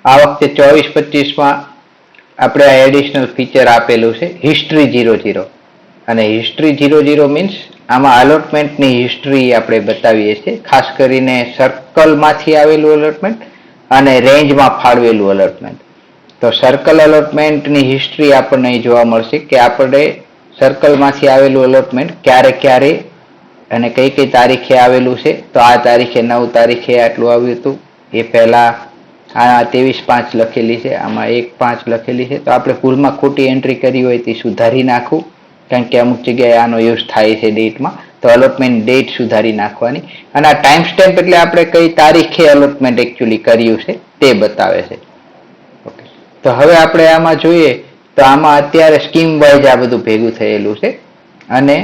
આ વખતે 24-25માં આપણે આ એડિશનલ ફીચર આપેલું છે હિસ્ટ્રી 00 અને હિસ્ટ્રી 00 મીન્સ આમાં અલોટમેન્ટની હિસ્ટ્રી આપણે બતાવીએ છીએ, ખાસ કરીને સર્કલમાંથી આવેલું અલોટમેન્ટ અને રેન્જમાં ફાળવેલું અલોટમેન્ટ. તો સર્કલ અલોટમેન્ટની હિસ્ટ્રી આપણને જોવા મળશે કે આપણે સર્કલમાંથી આવેલું અલોટમેન્ટ ક્યારે ક્યારે અને કઈ કઈ તારીખે આવેલું છે. તો આ તારીખે 9 તારીખે આટલું આવ્યું હતું, એ પહેલા આ 23/5 લખેલી છે, આમાં 1/5 લખેલી છે. તો આપણે ભૂલમાં ખોટી એન્ટ્રી કરી હોય તે સુધારી નાખવું, કારણ કે અમુક જગ્યાએ આનો યુઝ થાય છે ડેટમાં. તો અલોટમેન્ટ ડેટ સુધારી નાખવાની અને આ ટાઈમ સ્ટેમ્પ એટલે આપણે કઈ તારીખે અલોટમેન્ટ એકચ્યુઅલી કર્યું છે તે બતાવે છે. તો હવે આપણે આમાં જોઈએ તો આમાં અત્યારે સ્કીમ વાઇઝ આ બધું ભેગું થયેલું છે અને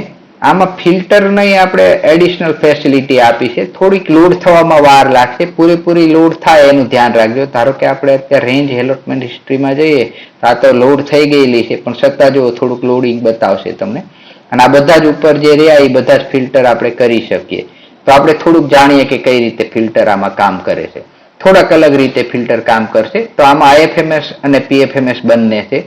આમાં ફિલ્ટર નહીં આપણે એડિશનલ ફેસિલિટી આપી છે. થોડીક લોડ થવામાં વાર લાગશે, પૂરેપૂરી લોડ થાય એનું ધ્યાન રાખજો. ધારો કે આપણે અત્યારે રેન્જ એલોટમેન્ટ હિસ્ટ્રીમાં જઈએ તો આ તો લોડ થઈ ગયેલી છે, પણ છતાં જો થોડુંક લોડિંગ બતાવશે તમને. અને આ બધા જ ઉપર જે રહ્યા એ બધા જ ફિલ્ટર આપણે કરી શકીએ. તો આપણે થોડુંક જાણીએ કે કઈ રીતે ફિલ્ટર આમાં કામ કરે છે. થોડાક અલગ રીતે ફિલ્ટર કામ કરશે. તો આમાં IFMS અને PFMS બંને છે.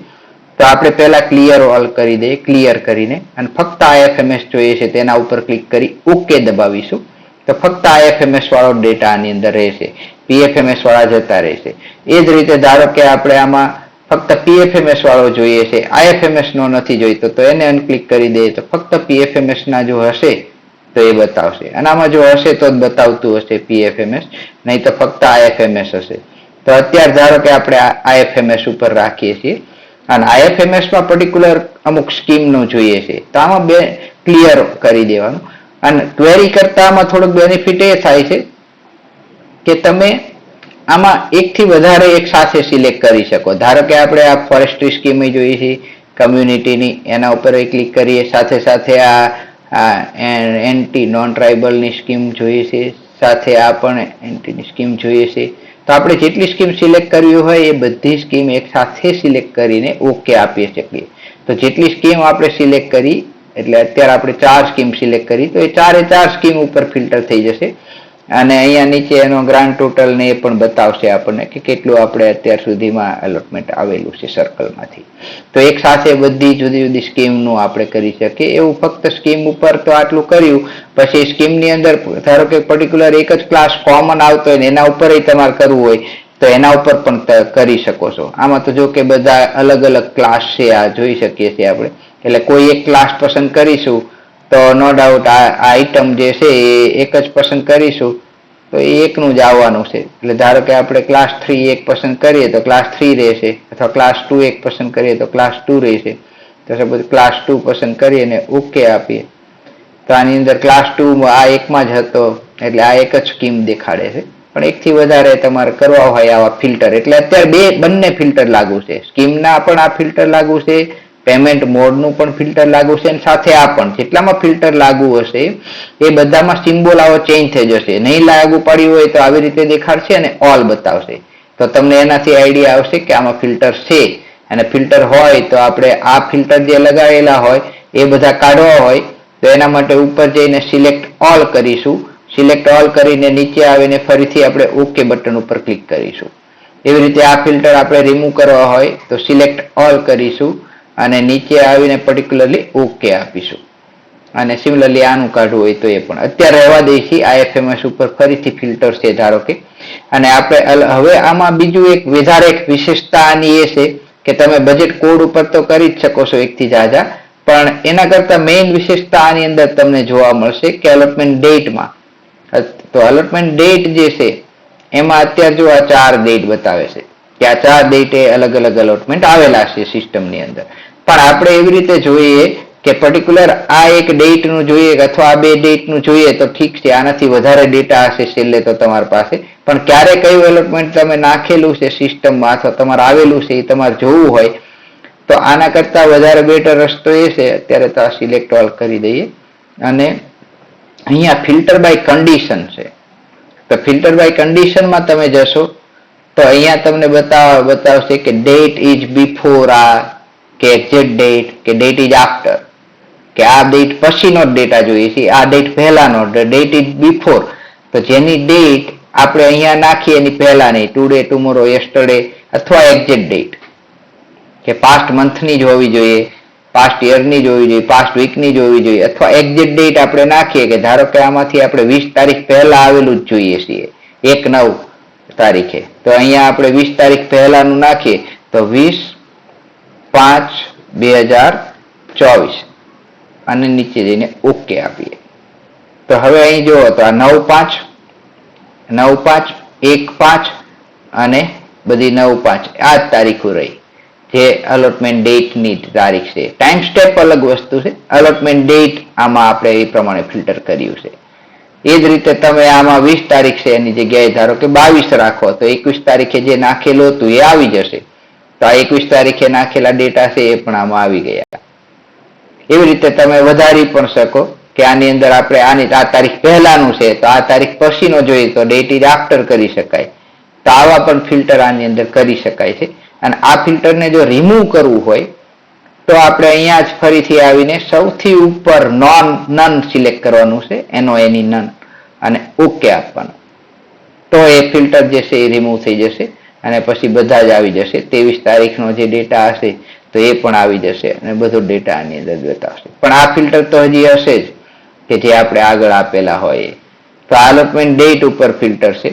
તો આપણે પહેલા ક્લિયર ઓલ કરી દઈએ, ક્લિયર કરીને, અને ફક્ત IFMS જોઈએ છે તેના ઉપર ક્લિક કરી ઓકે દબાવીશું. તો ફક્ત IFMS વાળો ડેટા આની અંદર રહેશે, PFMS વાળા જતા રહેશે. એ જ રીતે ધારો કે આપણે આમાં ફક્ત PFMS વાળો જોઈએ છે, IFMS નો નથી જોઈતો, તો એને અનક્લિક કરી દઈએ તો ફક્ત PFMS ના જો હશે તો એ બતાવશે. અને આમાં જો હશે તો જ બતાવતું હશે PFMS, નહીં તો ફક્ત IFMS હશે. તો અત્યારે ધારો કે આપણે IFMS ઉપર રાખીએ છીએ અને IFMS માં પર્ટિક્યુલર અમુક સ્કીમનું જોઈએ છે, તો આમાં બે ક્લિયર કરી દેવાનું. અને ક્વેરી કરતા આમાં થોડુંક બેનિફિટ એ થાય છે કે તમે આમાં એકથી વધારે એક સાથે સિલેક્ટ કરી શકો. ધારો કે આપણે આ ફોરેસ્ટ્રી સ્કીમ જોઈએ છે કમ્યુનિટીની, એના ઉપર ક્લિક કરીએ, સાથે સાથે આ એન્ટી નોન ટ્રાઇબલની સ્કીમ જોઈએ છે, સાથે આ પણ એન્ટીની સ્કીમ જોઈએ છે. તો આપણે જેટલી સ્કીમ સિલેક્ટ કરવી હોય એ બધી સ્કીમ એક સાથે સિલેક્ટ કરીને ઓકે આપી શકીએ. તો જેટલી સ્કીમ આપણે સિલેક્ટ કરી, એટલે અત્યારે આપણે 4 સ્કીમ સિલેક્ટ કરી, તો એ 4 સ્કીમ ઉપર ફિલ્ટર થઈ જશે. અને અહીંયા નીચે એનો ગ્રાન્ડ ટોટલ ને એ પણ બતાવશે આપણને કે કેટલું આપણે અત્યાર સુધીમાં અલોટમેન્ટ આવેલું છે સર્કલમાંથી. તો એક સાથે બધી જુદી જુદી સ્કીમનું આપણે કરી શકીએ. એવું ફક્ત સ્કીમ ઉપર તો આટલું કર્યું, પછી સ્કીમની અંદર ધારો કે પર્ટિક્યુલર એક જ ક્લાસ કોમન આવતો હોય ને એના ઉપર તમારે કરવું હોય તો એના ઉપર પણ કરી શકો છો. આમાં તો જો કે બધા અલગ અલગ ક્લાસ છે, આ જોઈ શકીએ છીએ આપણે. એટલે કોઈ એક ક્લાસ પસંદ કરીશું તો નો ડાઉટ આ આઈટમ જે છે એ એક જ પસંદ કરીશું તો એ એકનું જ આવવાનું છે. એટલે ધારો કે આપણે ક્લાસ 3 એક પસંદ કરીએ તો ક્લાસ 3 રહેશે, અથવા ક્લાસ 2 એક પસંદ કરીએ તો ક્લાસ 2 રહેશે. તો સપોઝ ક્લાસ 2 પસંદ કરીએ અને ઓકે આપીએ તો આની અંદર ક્લાસ 2 આ એકમાં જ હતો એટલે આ એક જ સ્કીમ દેખાડે છે. પણ એકથી વધારે તમારે કરવા હોય આવા ફિલ્ટર, એટલે અત્યારે બંને ફિલ્ટર લાગુ છે. સ્કીમના પણ આ ફિલ્ટર લાગુ છે, પેમેન્ટ મોડનું પણ ફિલ્ટર લાગુ છે, અને સાથે આ પણ જેટલામાં ફિલ્ટર લાગુ હશે એ બધામાં સિમ્બોલ આવો ચેન્જ થઈ જશે. નહીં લાગુ પડ્યું હોય તો આવી રીતે દેખાડશે અને ઓલ બતાવશે. તો તમને એનાથી આઈડિયા આવશે કે આમાં ફિલ્ટર છે. અને ફિલ્ટર હોય તો આપણે આ ફિલ્ટર જે લગાવેલા હોય એ બધા કાઢવા હોય તો એના માટે ઉપર જઈને સિલેક્ટ ઓલ કરીશું. સિલેક્ટ ઓલ કરીને નીચે આવીને ફરીથી આપણે ઓકે બટન ઉપર ક્લિક કરીશું. એવી રીતે આ ફિલ્ટર આપણે રિમૂવ કરવા હોય તો સિલેક્ટ ઓલ કરીશું અને નીચે આવીને પર્ટિક્યુલરલી ઓકે આપીશું. અને સિમિલરલી આનું કાઢવું હોય તો એ પણ અત્યારે રહેવા દઈશું. IFMS ઉપર ફરીથી ફિલ્ટર છે ધારો કે. અને આપણે હવે આમાં બીજું એક વધારે એક વિશેષતા આની એ છે કે તમે બજેટ કોડ ઉપર તો કરી જ શકો છો એકથી જાજા, પણ એના કરતા મેઇન વિશેષતા આની અંદર તમને જોવા મળશે કે અલોટમેન્ટ ડેટમાં. તો અલોટમેન્ટ ડેટ જે છે એમાં અત્યારે જો આ 4 ડેટ બતાવે છે કે આ 4 ડેટે અલગ અલગ અલોટમેન્ટ આવેલા છે સિસ્ટમની અંદર. પણ આપણે એવી રીતે જોઈએ કે પર્ટિક્યુલર આ એક ડેટનું જોઈએ અથવા આ 2 ડેટનું જોઈએ તો ઠીક છે, આનાથી વધારે ડેટા હશે છેલ્લે તો તમારી પાસે. પણ ક્યારે કયું અલોટમેન્ટ તમે નાખેલું છે સિસ્ટમમાં અથવા તમારે આવેલું છે એ તમારે જોવું હોય તો આના કરતા વધારે બેટર રસ્તો એ છે, અત્યારે તો આ સિલેક્ટ ઓલ કરી દઈએ અને અહીંયા ફિલ્ટર બાય કન્ડિશન છે. તો ફિલ્ટર બાય કન્ડિશનમાં તમે જશો તો અહીંયા તમને બતાવશે કે ડેટ ઇઝ બિફોર આ, કે એક્ઝેક્ટ ડેટ, કે ડેટ ઇઝ આફ્ટર, કે આ ડેટ પછીનો ડેટા જોઈએ છે, આ ડેટ પહેલાનો, ડેટ ઇઝ બિફોર. તો જેની ડેટ આપણે અહીંયા નાખીએ એની પહેલા નહીં, ટુડે, ટુમોરો, યસ્ટરડે અથવા એક્ઝેક્ટ ડેટ, કે પાસ્ટ મંથની જ હોવી જોઈએ, પાસ્ટ યરની જ હોવી જોઈએ, પાસ્ટ વીકની જ હોવી જોઈએ, અથવા એક્ઝેક્ટ ડેટ આપણે નાખીએ કે ધારો કે આમાંથી આપણે 20 તારીખ પહેલા આવેલું જ જોઈએ છીએ 1/9 તારીખે, તો અહીંયા આપણે 20 તારીખ પહેલાનું નાખીએ તો 20/5/2024 અને નીચે જઈને ઓકે આપીએ. તો હવે અહીં જુઓ તો આ 9/5, 9/5, 1/5 અને બધી 9/5 આ જ તારીખો રહી જે અલોટમેન્ટ ડેટની તારીખ છે. ટાઈમ સ્ટેપ અલગ વસ્તુ છે, અલોટમેન્ટ ડેટ આમાં આપણે એ પ્રમાણે ફિલ્ટર કર્યું છે. એ જ રીતે તમે આમાં 20 તારીખ છે એની જગ્યાએ ધારો કે 22 રાખો તો 21 તારીખે જે નાખેલું હતું એ આવી જશે. તો આ 21 તારીખે નાખેલા ડેટા છે એ પણ આમાં આવી ગયા. એવી રીતે તમે વધારી પણ શકો કે આની અંદર આપણે આની આ તારીખ પહેલાનું છે તો આ તારીખ પછીનો જોઈએ તો ડેટ ઇઝ આફ્ટર કરી શકાય. તો આવા પણ ફિલ્ટર આની અંદર કરી શકાય છે. અને આ ફિલ્ટરને જો રિમૂવ કરવું હોય તો આપણે અહીંયા જ ફરીથી આવીને સૌથી ઉપર નન સિલેક્ટ કરવાનું છે, એનો એની નન, અને ઓકે આપવાનું. તો એ ફિલ્ટર જે છે એ રિમૂવ થઈ જશે અને પછી બધા જ આવી જશે. 23 તારીખનો જે ડેટા હશે તો એ પણ આવી જશે અને બધો ડેટા આની અંદર બતાવશે. પણ આ ફિલ્ટર તો હજી હશે જ કે જે આપણે આગળ આપેલા હોય. તો આ અલોટમેન્ટ ડેટ ઉપર ફિલ્ટર છે.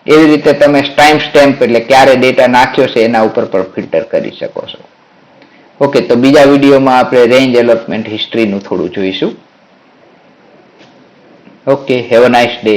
એવી રીતે તમે ટાઈમ સ્ટેમ્પ એટલે ક્યારે ડેટા નાખ્યો છે એના ઉપર પણ ફિલ્ટર કરી શકો છો. ઓકે, તો બીજા વિડીયોમાં આપણે રેન્જ અલોટમેન્ટ હિસ્ટ્રીનું થોડું જોઈશું. Okay, have a nice day.